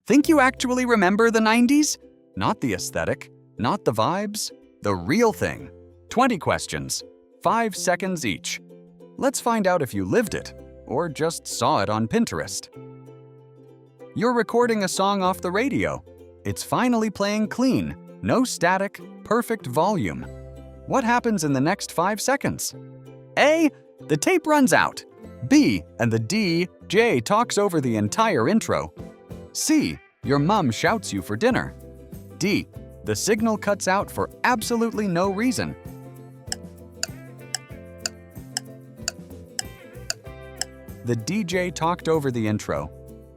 Think you actually remember the 90s? Not the aesthetic, not the vibes, the real thing. 20 questions, 5 seconds each. Let's find out if you lived it or just saw it on Pinterest. You're recording a song off the radio. It's finally playing clean, no static, perfect volume. What happens in the next 5 seconds? A. The tape runs out. B. And the DJ talks over the entire intro. C. Your mom shouts you for dinner. D. The signal cuts out for absolutely no reason. The DJ talked over the intro.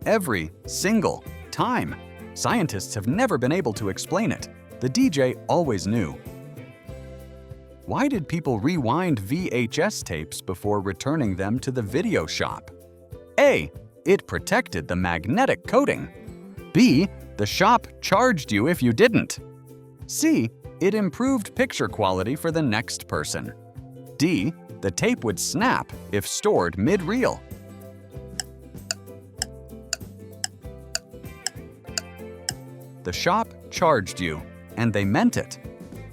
Every single time. Scientists have never been able to explain it. The DJ always knew. Why did people rewind VHS tapes before returning them to the video shop? A. It protected the magnetic coating. B. The shop charged you if you didn't. C. It improved picture quality for the next person. D. The tape would snap if stored mid-reel. The shop charged you, and they meant it.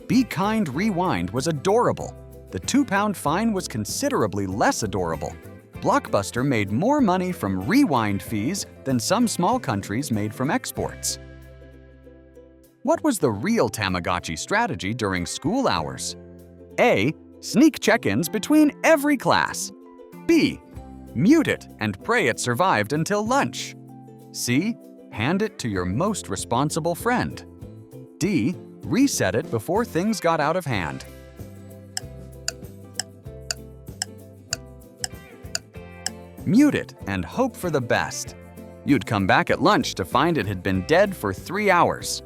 Be Kind Rewind was adorable. The £2 fine was considerably less adorable. Blockbuster made more money from rewind fees than some small countries made from exports. What was the real Tamagotchi strategy during school hours? A. Sneak check-ins between every class. B. Mute it and pray it survived until lunch. C. Hand it to your most responsible friend. D. Reset it before things got out of hand. Mute it and hope for the best. You'd come back at lunch to find it had been dead for 3 hours.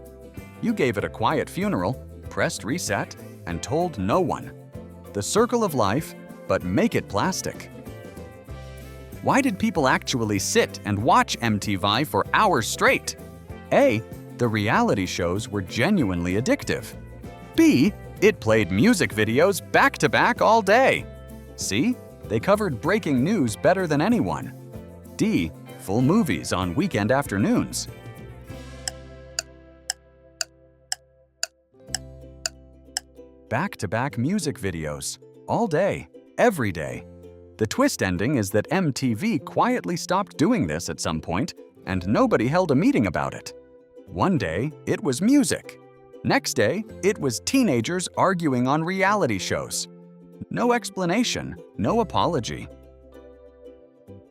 You gave it a quiet funeral, pressed reset, and told no one. The circle of life, but make it plastic. Why did people actually sit and watch MTV for hours straight? A. The reality shows were genuinely addictive. B. It played music videos back-to-back all day. C. They covered breaking news better than anyone. D. Full movies on weekend afternoons. Back-to-back music videos, all day, every day. The twist ending is that MTV quietly stopped doing this at some point, and nobody held a meeting about it. One day, it was music. Next day, it was teenagers arguing on reality shows. No explanation, no apology.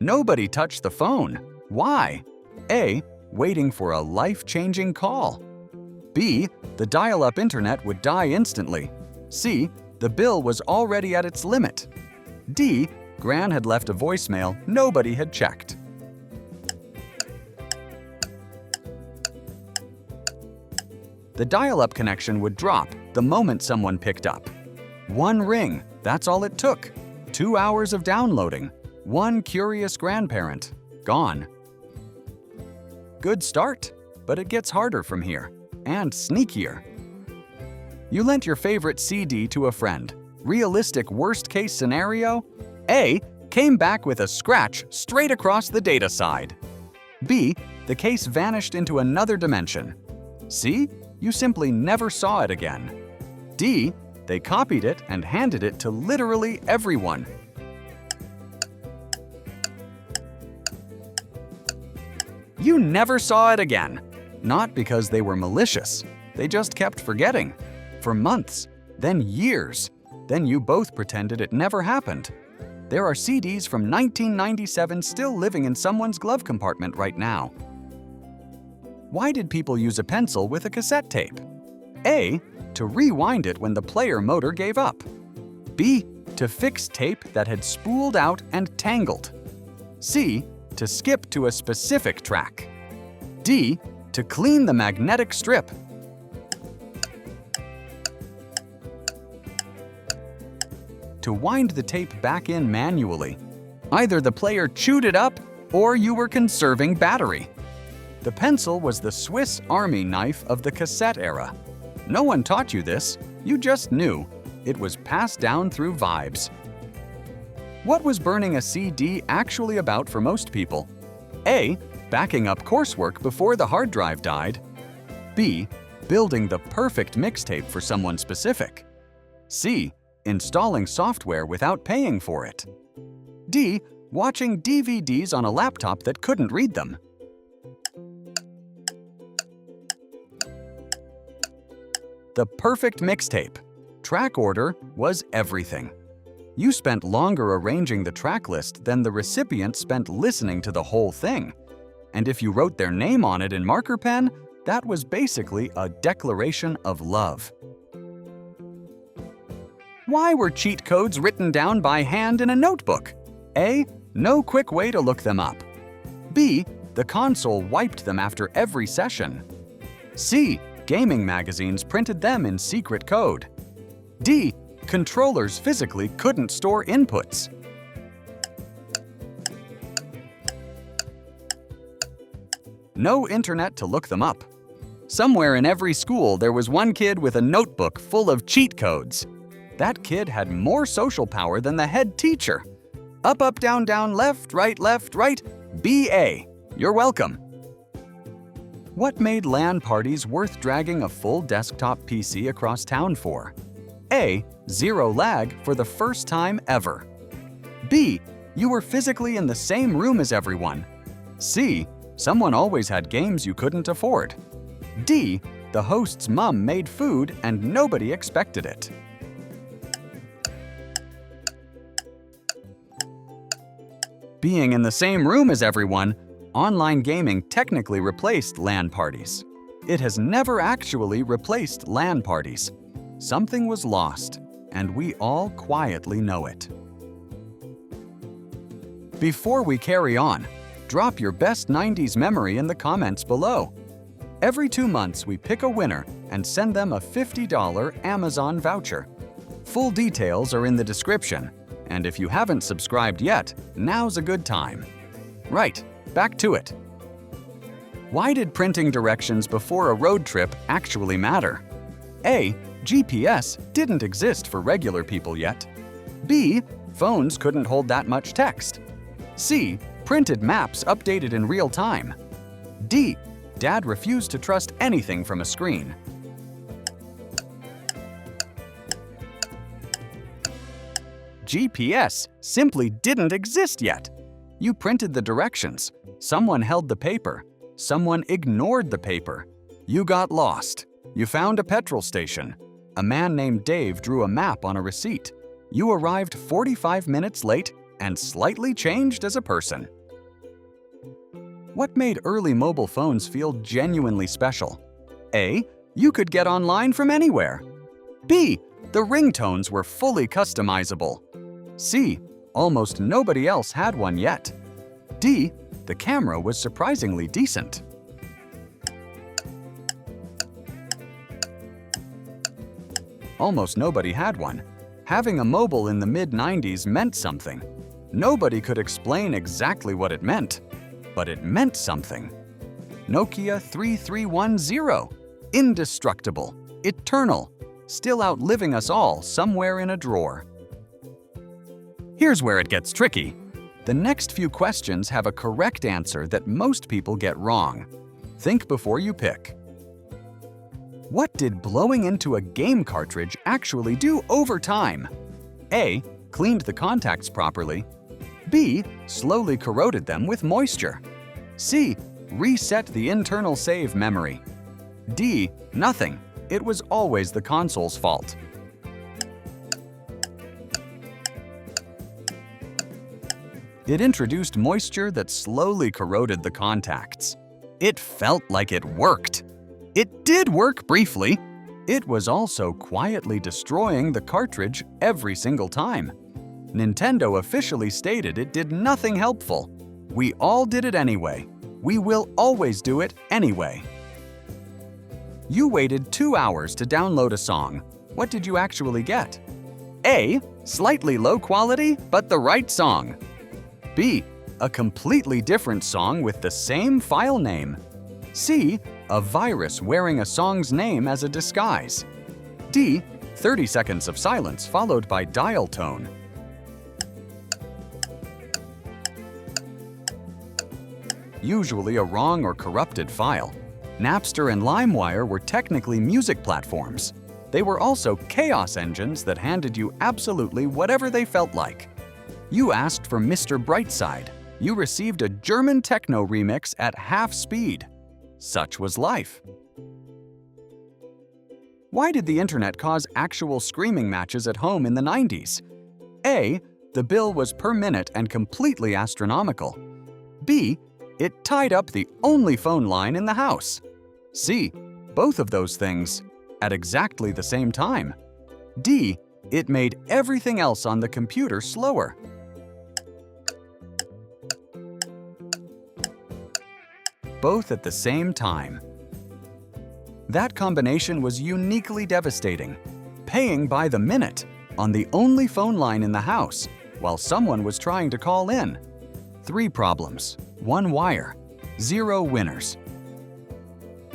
Nobody touched the phone. Why? A. Waiting for a life-changing call. B. The dial-up internet would die instantly. C. The bill was already at its limit. D. Gran had left a voicemail nobody had checked. The dial-up connection would drop the moment someone picked up. One ring, that's all it took. 2 hours of downloading. One curious grandparent, gone. Good start, but it gets harder from here, and sneakier. You lent your favorite CD to a friend. Realistic worst-case scenario? A. Came back with a scratch straight across the data side. B. The case vanished into another dimension. C. You simply never saw it again. D. They copied it and handed it to literally everyone. You never saw it again. Not because they were malicious. They just kept forgetting. For months, then years. Then you both pretended it never happened. There are CDs from 1997 still living in someone's glove compartment right now. Why did people use a pencil with a cassette tape? A. To rewind it when the player motor gave up. B. To fix tape that had spooled out and tangled. C. To skip to a specific track. D. To clean the magnetic strip. To wind the tape back in manually. Either the player chewed it up or you were conserving battery. The pencil was the Swiss Army knife of the cassette era. No one taught you this, you just knew. It was passed down through vibes. What was burning a CD actually about for most people? A. Backing up coursework before the hard drive died. B. Building the perfect mixtape for someone specific. C. Installing software without paying for it. D. Watching DVDs on a laptop that couldn't read them. The perfect mixtape. Track order was everything. You spent longer arranging the track list than the recipient spent listening to the whole thing. And if you wrote their name on it in marker pen, that was basically a declaration of love. Why were cheat codes written down by hand in a notebook? A. No quick way to look them up. B. The console wiped them after every session. C. Gaming magazines printed them in secret code. D. Controllers physically couldn't store inputs. No internet to look them up. Somewhere in every school there was one kid with a notebook full of cheat codes. That kid had more social power than the head teacher. Up, up, down, down, left, right, BA. You're welcome. What made LAN parties worth dragging a full desktop PC across town for? A. Zero lag for the first time ever. B. You were physically in the same room as everyone. C. Someone always had games you couldn't afford. D. The host's mom made food and nobody expected it. Being in the same room as everyone, online gaming technically replaced LAN parties. It has never actually replaced LAN parties. Something was lost, and we all quietly know it. Before we carry on, drop your best 90s memory in the comments below. Every 2 months, we pick a winner and send them a $50 Amazon voucher. Full details are in the description, and if you haven't subscribed yet, now's a good time. Right, back to it. Why did printing directions before a road trip actually matter? A. GPS didn't exist for regular people yet. B. Phones couldn't hold that much text. C. Printed maps updated in real time. D. Dad refused to trust anything from a screen. GPS simply didn't exist yet. You printed the directions. Someone held the paper. Someone ignored the paper. You got lost. You found a petrol station. A man named Dave drew a map on a receipt. You arrived 45 minutes late and slightly changed as a person. What made early mobile phones feel genuinely special? A. You could get online from anywhere. B. The ringtones were fully customizable. C. Almost nobody else had one yet. D. The camera was surprisingly decent. Almost nobody had one. Having a mobile in the mid-90s meant something. Nobody could explain exactly what it meant, but it meant something. Nokia 3310. Indestructible. Eternal. Still outliving us all somewhere in a drawer. Here's where it gets tricky. The next few questions have a correct answer that most people get wrong. Think before you pick. What did blowing into a game cartridge actually do over time? A. Cleaned the contacts properly. B. Slowly corroded them with moisture. C. Reset the internal save memory. D. Nothing. It was always the console's fault. It introduced moisture that slowly corroded the contacts. It felt like it worked. It did work briefly. It was also quietly destroying the cartridge every single time. Nintendo officially stated it did nothing helpful. We all did it anyway. We will always do it anyway. You waited 2 hours to download a song. What did you actually get? A. Slightly low quality, but the right song. B. A completely different song with the same file name. C. A virus wearing a song's name as a disguise. D. 30 seconds of silence followed by dial tone. usually a wrong or corrupted file. Napster and LimeWire were technically music platforms. They were also chaos engines that handed you absolutely whatever they felt like. You asked for Mr. Brightside. You received a German techno remix at half speed. Such was life. Why did the internet cause actual screaming matches at home in the 90s? A. The bill was per minute and completely astronomical. B. It tied up the only phone line in the house. C. Both of those things at exactly the same time. D. It made everything else on the computer slower. Both at the same time. That combination was uniquely devastating. Paying by the minute on the only phone line in the house while someone was trying to call in. 3 problems, 1 wire, 0 winners.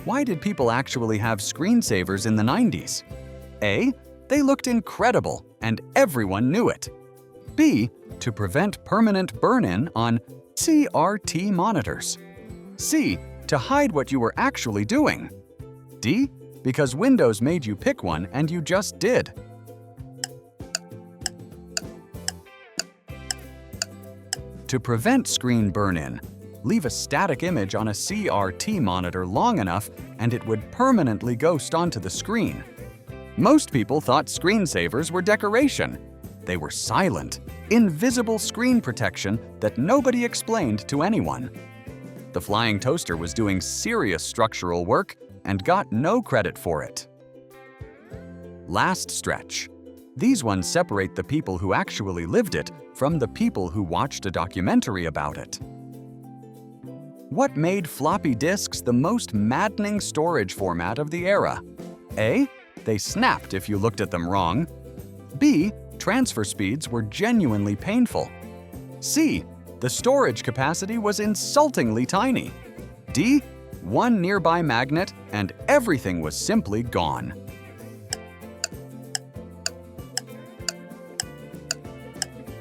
Why did people actually have screensavers in the 90s? A. They looked incredible and everyone knew it. B. To prevent permanent burn-in on CRT monitors. C. To hide what you were actually doing. D. Because Windows made you pick one and you just did. To prevent screen burn-in, leave a static image on a CRT monitor long enough and it would permanently ghost onto the screen. Most people thought screensavers were decoration. They were silent, invisible screen protection that nobody explained to anyone. The flying toaster was doing serious structural work and got no credit for it. Last stretch. These ones separate the people who actually lived it from the people who watched a documentary about it. What made floppy disks the most maddening storage format of the era? A. They snapped if you looked at them wrong. B. Transfer speeds were genuinely painful. C. The storage capacity was insultingly tiny. D. One nearby magnet and everything was simply gone.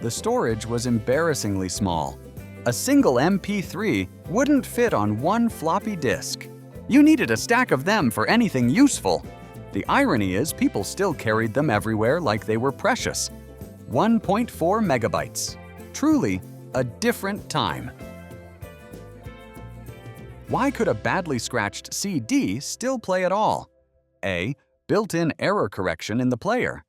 The storage was embarrassingly small. A single MP3 wouldn't fit on one floppy disk. You needed a stack of them for anything useful. The irony is people still carried them everywhere like they were precious. 1.4 megabytes. Truly a different time. Why could a badly scratched CD still play at all? A. Built-in error correction in the player.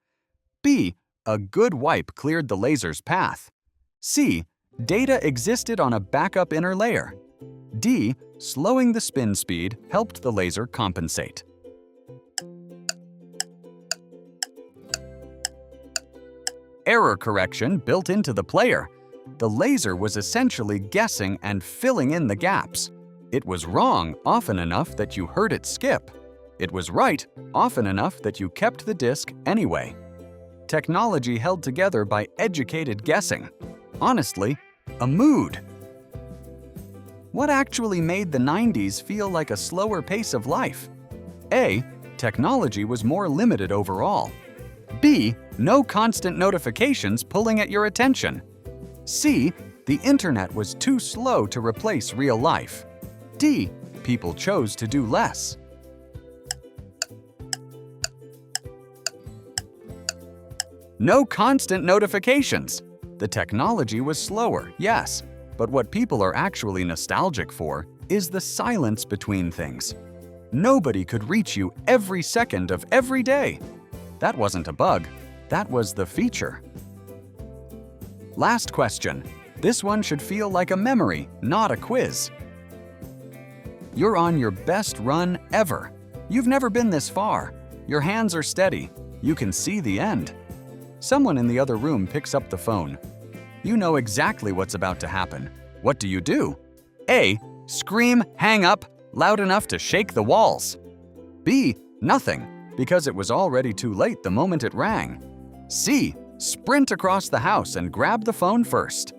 B. A good wipe cleared the laser's path. C. Data existed on a backup inner layer. D. Slowing the spin speed helped the laser compensate. Error correction built into the player. The laser was essentially guessing and filling in the gaps. It was wrong often enough that you heard it skip. It was right often enough that you kept the disc anyway. Technology held together by educated guessing. Honestly, a mood. What actually made the 90s feel like a slower pace of life? A. Technology was more limited overall. B. No constant notifications pulling at your attention. C. The internet was too slow to replace real life. D. People chose to do less. No constant notifications. The technology was slower, yes, but what people are actually nostalgic for is the silence between things. Nobody could reach you every second of every day. That wasn't a bug, that was the feature. Last question. This one should feel like a memory, not a quiz. You're on your best run ever. You've never been this far. Your hands are steady. You can see the end. Someone in the other room picks up the phone. You know exactly what's about to happen. What do? A. Scream, hang up, loud enough to shake the walls. B. Nothing, because it was already too late the moment it rang. C. Sprint across the house and grab the phone first.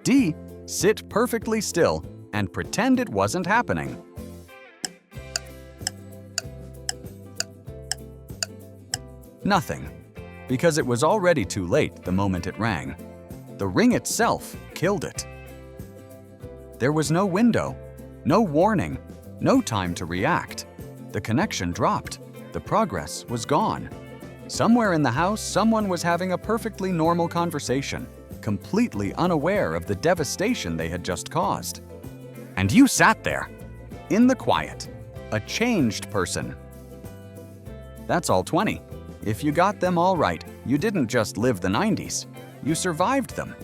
D. Sit perfectly still and pretend it wasn't happening. Nothing, because it was already too late the moment it rang. The ring itself killed it. There was no window, No warning, no time to react. The connection dropped. The progress was gone. Somewhere in the house, someone was having a perfectly normal conversation, completely unaware of the devastation they had just caused. And you sat there, in the quiet, a changed person. That's all 20. If you got them all right, you didn't just live the 90s, you survived them.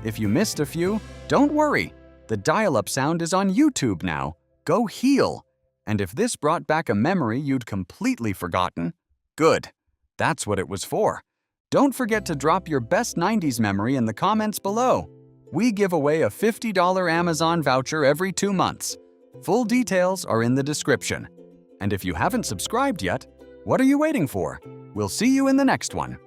If you missed a few, don't worry. The dial-up sound is on YouTube now. Go heal. And if this brought back a memory you'd completely forgotten, good. That's what it was for. Don't forget to drop your best 90s memory in the comments below. We give away a $50 Amazon voucher every 2 months. Full details are in the description. And if you haven't subscribed yet, what are you waiting for? We'll see you in the next one.